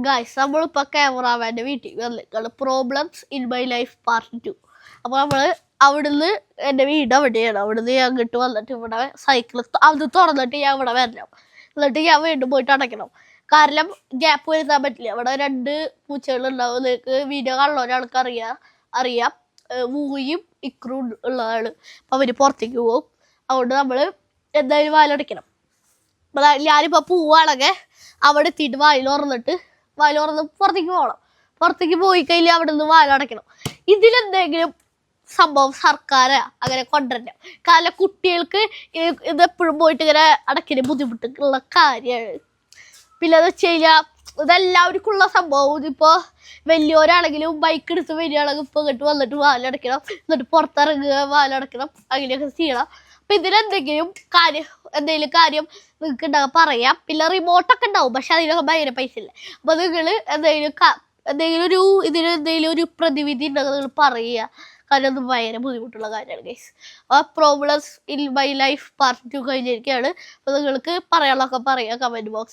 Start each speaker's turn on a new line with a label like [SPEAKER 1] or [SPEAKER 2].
[SPEAKER 1] Guys നമ്മളിപ്പോൾ ക്യാമറാമാൻ്റെ വീട്ടിൽ വന്നിരിക്കുകയാണ്. Problems in my life part 2. അപ്പോൾ നമ്മൾ അവിടുന്ന് എൻ്റെ വീട് അവിടെയാണ്. അവിടുന്ന് ഞാൻ അങ്ങോട്ട് വന്നിട്ട് ഇവിടെ സൈക്കിൾ അത് തുറന്നിട്ട് ഞാൻ ഇവിടെ വരണം. എന്നിട്ട് ഞാൻ വീണ്ടും പോയിട്ട് അടയ്ക്കണം. കാരണം ഗ്യാപ്പ് വരുത്താൻ പറ്റില്ല. അവിടെ 2 പൂച്ചകളുണ്ടാവും. നിങ്ങൾക്ക് വീഡിയോ കാണുന്ന ഒരാൾക്ക് അറിയാം മൂയും ഇക്രും ഉള്ളതാണ്. അപ്പം അവർ പുറത്തേക്ക് പോകും. അതുകൊണ്ട് നമ്മൾ എന്തായാലും വാലടയ്ക്കണം. അപ്പം ഞാനിപ്പോൾ പോവുകയാണെങ്കിൽ അവിടെ എത്തിയിട്ട് വായിൽ തുറന്ന് പുറത്തേക്ക് പോകണം. പുറത്തേക്ക് പോയി കഴിഞ്ഞാൽ അവിടെ നിന്ന് വാലടയ്ക്കണം. ഇതിലെന്തെങ്കിലും സംഭവം സർക്കാർ അങ്ങനെ കൊണ്ടുവരണം. കാരണം കുട്ടികൾക്ക് ഇതെപ്പോഴും പോയിട്ട് ഇങ്ങനെ അടയ്ക്കുന്ന ബുദ്ധിമുട്ടുള്ള കാര്യമാണ്. പിന്നെ എന്ന് വെച്ച് കഴിഞ്ഞാൽ ഇതെല്ലാവർക്കുള്ള സംഭവം. ഇതിപ്പോൾ വലിയവരാണെങ്കിലും ബൈക്ക് എടുത്ത് വരികയാണെങ്കിൽ ഇപ്പോൾ ഇങ്ങോട്ട് വന്നിട്ട് വാലടയ്ക്കണം, എന്നിട്ട് പുറത്തിറങ്ങുക, വാലടയ്ക്കണം, അങ്ങനെയൊക്കെ ചെയ്യണം. അപ്പം ഇതിലെന്തെങ്കിലും കാര്യം നിങ്ങൾക്ക് ഉണ്ടാകാൻ പറയാം. പിന്നെ റിമോട്ടൊക്കെ ഉണ്ടാവും, പക്ഷെ അതിനൊക്കെ ഭയങ്കര പൈസ ഇല്ല. അപ്പോൾ നിങ്ങൾ എന്തെങ്കിലും ഒരു പ്രതിവിധി ഉണ്ടെങ്കിൽ നിങ്ങൾ പറയുക. കാരണം അത് ഭയങ്കര ബുദ്ധിമുട്ടുള്ള കാര്യമാണ് ഗൈസ്. ആ problems in my life part 2 കഴിഞ്ഞിരിക്കുകയാണ്. അപ്പോൾ നിങ്ങൾക്ക് പറയാനുള്ളതൊക്കെ പറയാം കമൻറ്റ് ബോക്സിൽ.